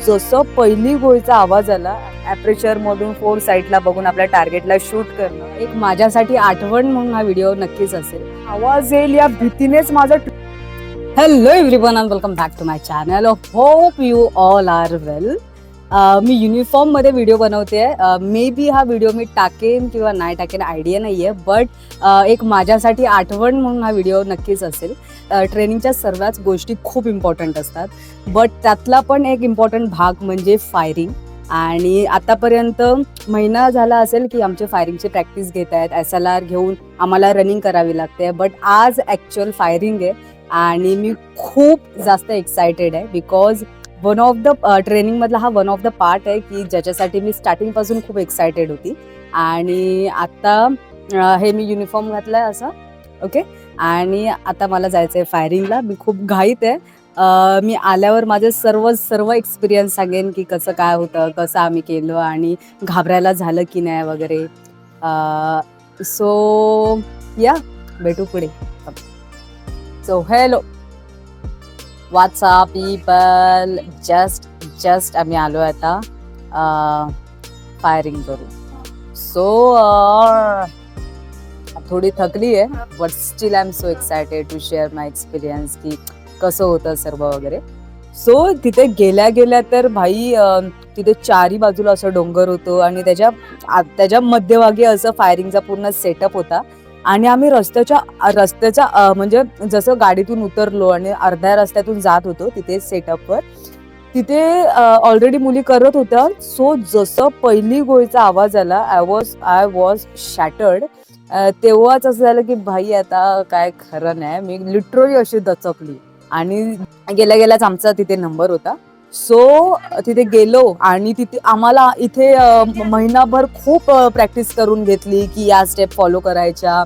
जसं पहिली गोळीचा आवाज आला, ॲपरेचर मधून 4 साईडला बघून आपल्या टार्गेटला शूट करणं एक माझ्यासाठी आठवण म्हणून हा व्हिडिओ नक्कीच असेल. आवाज येईल या भीतीनेच माझं. Hello everyone and welcome back to my channel. Hope you all are well. मी युनिफॉर्म मध्ये व्हिडिओ बनवते. मे बी हा व्हिडिओ मी टाकेन किंवा नाही टाकेन आयडिया नाही आहे, बट एक माझ्यासाठी आठवण म्हणून हा व्हिडिओ नक्कीच असेल. ट्रेनिंगच्या सर्वच गोष्टी खूप इम्पॉर्टंट असतात, बट त्यातला पण एक इम्पॉर्टंट भाग म्हणजे फायरिंग. आणि आतापर्यंत महिना झाला असेल की आमचे फायरिंगची प्रॅक्टिस घेत आहेत. SLR घेऊन आम्हाला रनिंग करावी लागते, बट आज ॲक्च्युअल फायरिंग आहे आणि मी खूप जास्त एक्सायटेड आहे. बिकॉज वन ऑफ द ट्रेनिंगमधला हा वन ऑफ द पार्ट आहे की ज्याच्यासाठी मी स्टार्टिंगपासून खूप एक्सायटेड होती. आणि आता हे मी युनिफॉर्म घातला आहे असं, ओके. आणि आता मला जायचं आहे फायरिंगला. मी खूप घाईत आहे. मी आल्यावर माझे सर्व एक्सपिरियन्स सांगेन की कसं काय होतं, कसं आम्ही केलं आणि घाबरायला झालं की नाही वगैरे. सो या भेटू पुढे. So hello, what's up people. Just आम्ही आलो आता फायरिंग करू. सो थोडी थकली आहे, but still I am so excited to share my experience की कसं होतं सर्व वगैरे. सो तिथे गेल्या तर भाई तिथे चारी बाजूला असं डोंगर होतं आणि त्याच्या मध्यभागी असं फायरिंगचा पूर्ण सेटअप होता. आणि आम्ही रस्त्याच्या म्हणजे जसं गाडीतून उतरलो आणि अर्ध्या रस्त्यातून जात होतो तिथे सेटअपवर, तिथे ऑलरेडी मुली करत होत्या. सो जसं पहिली गोळीचा आवाज आला, आय वॉज शॅटर्ड. तेव्हाच असं झालं की भाई आता काय खरं नाही. मी लिटरली अशी दचकली आणि गेल्याच आमचा तिथे नंबर होता. सो तिथे गेलो आणि तिथे आम्हाला इथे महिनाभर खूप प्रॅक्टिस करून घेतली की या स्टेप फॉलो करायच्या.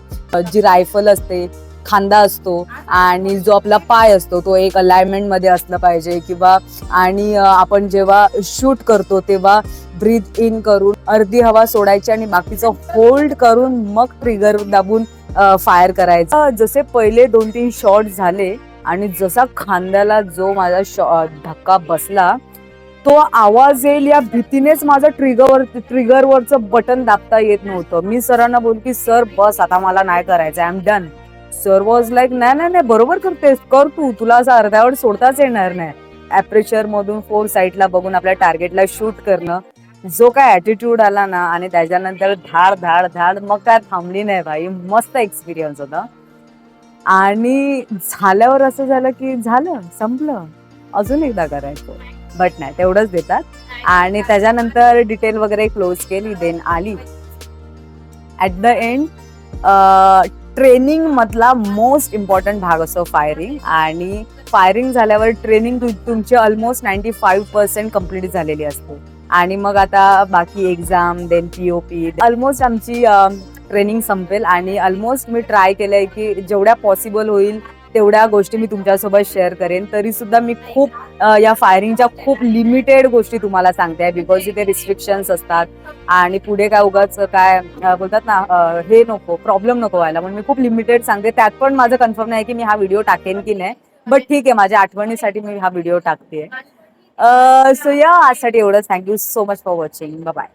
जी रायफल असते, खांदा असतो आणि जो आपला पाय असतो तो एक अलाइनमेंट मध्ये असलं पाहिजे किंवा. आणि आपण जेव्हा शूट करतो तेव्हा ब्रीथ इन करून अर्धी हवा सोडायची आणि बाकीचं होल्ड करून मग ट्रिगर दाबून फायर करायचं. जसे पहिले 2-3 शॉट झाले आणि जसा खांद्याला जो माझा धक्का बसला, तो आवाज येईल या भीतीनेच माझं ट्रिगरवरचं बटन दाबता येत नव्हतं. मी सरांना बोल की सर बस आता मला नाही करायचं, I am done. Sir was like नाही बरोबर करतेस, कर तुला असं अर्ध्यावर सोडताच येणार नाही. ॲपरेचर मधून 4 साईडला बघून आपल्या टार्गेटला शूट करणं, जो काय ॲटिट्यूड आला ना आणि त्याच्यानंतर धाड मग काय थांबली नाही भाई. मस्त एक्सपिरियन्स होता. आणि झाल्यावर असं झालं की झालं, संपलं, अजून एकदा करायचं, बट नाही तेवढंच देतात. आणि त्याच्यानंतर डिटेल वगैरे क्लोज केली, देन आली. ॲट द एंड ट्रेनिंग मधला मोस्ट इम्पॉर्टंट भाग असतो फायरिंग. आणि फायरिंग झाल्यावर ट्रेनिंग तुमची ऑलमोस्ट 95% कम्प्लीट झालेली असते. आणि मग आता बाकी एक्झाम, देन POP, ऑलमोस्ट आमची ट्रेनिंग संपेल. आणि ऑलमोस्ट मी ट्राय केलंय की जेवढ्या पॉसिबल होईल तेवढ्या गोष्टी मी तुमच्यासोबत शेअर करेन. तरी सुद्धा मी खूप या फायरिंगच्या खूप लिमिटेड गोष्टी तुम्हाला सांगते, बिकॉज इथे रिस्ट्रिक्शन्स असतात आणि पुढे काय उगाच काय बोलतात ना, हे नको, प्रॉब्लेम नको व्हायला, म्हणून मी खूप लिमिटेड सांगते. त्यात पण माझं कन्फर्म नाही की मी हा व्हिडिओ टाकेन की नाही, बट ठीक आहे, माझ्या आठवणीसाठी मी हा व्हिडिओ टाकते. सो या आजसाठी एवढंच. Thank you so much for watching. Bye.